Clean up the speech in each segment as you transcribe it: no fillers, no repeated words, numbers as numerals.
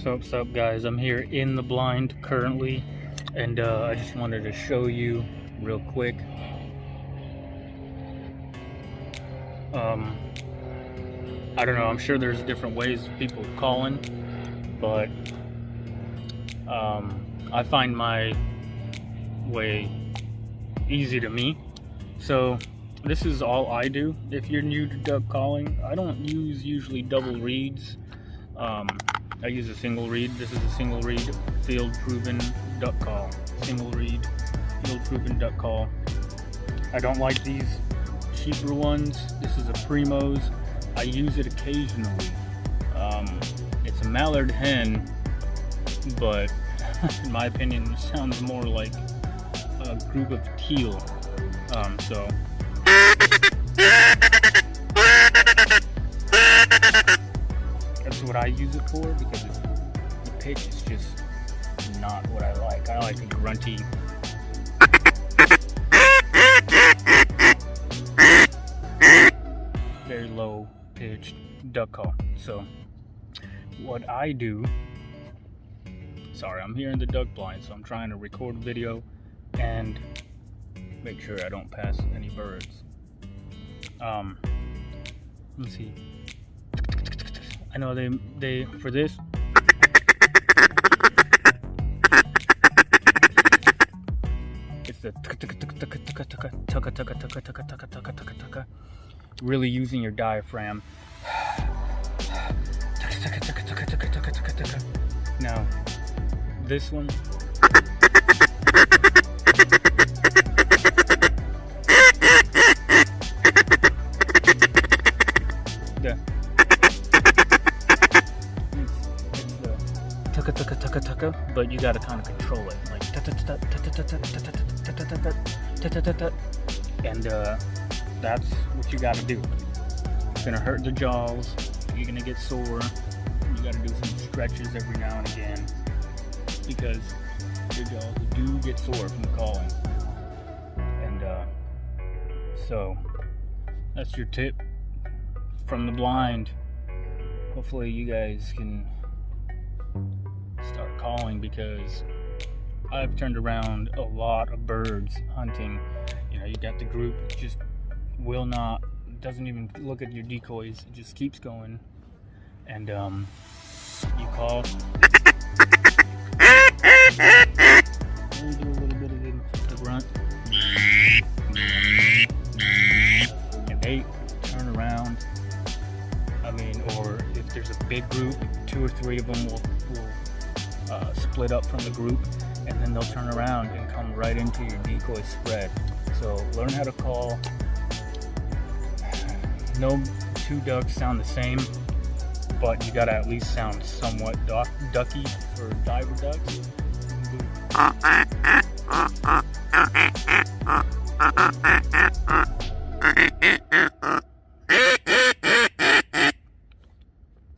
What's up guys, I'm here in the blind currently, and I just wanted to show you real quick. I don't know, I'm sure there's different ways of people calling, but I find my way easy to me. So this is all I do. If you're new to duck calling, I don't use usually double reeds. I use a single reed. This is a single reed field proven duck call. Single reed field proven duck call. I don't like these cheaper ones. This is a Primo's. I use it occasionally. It's a mallard hen, but in my opinion it sounds more like a group of teal. So that's what I use it for, because the pitch is just not what I like. I like a grunty, very low pitched duck call. So what I do, sorry, I'm here in the duck blind, so I'm trying to record a video and make sure I don't pass any birds. Let's see. I know they for this, it's the really using your diaphragm. Now this one, but you gotta kind of control it, like, and that's what you gotta do. It's gonna hurt the jaws. You're gonna get sore. You gotta do some stretches every now and again, because your jaws do get sore from calling. And so that's your tip from the blind. Hopefully you guys can start calling, because I've turned around a lot of birds hunting. You know, you got the group just will not, doesn't even look at your decoys, it just keeps going, and you call, you do a little bit of the grunt, and they turn around. I mean, or if there's a big group, 2 or 3 of them will split up from the group, and then they'll turn around and come right into your decoy spread. So learn how to call. No 2 ducks sound the same, but you gotta at least sound somewhat ducky for diver ducks.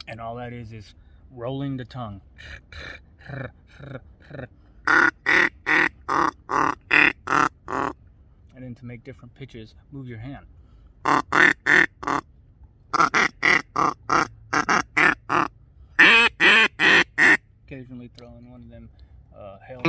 And all that is rolling the tongue. And then to make different pitches, move your hand. Occasionally throw in one of them hail.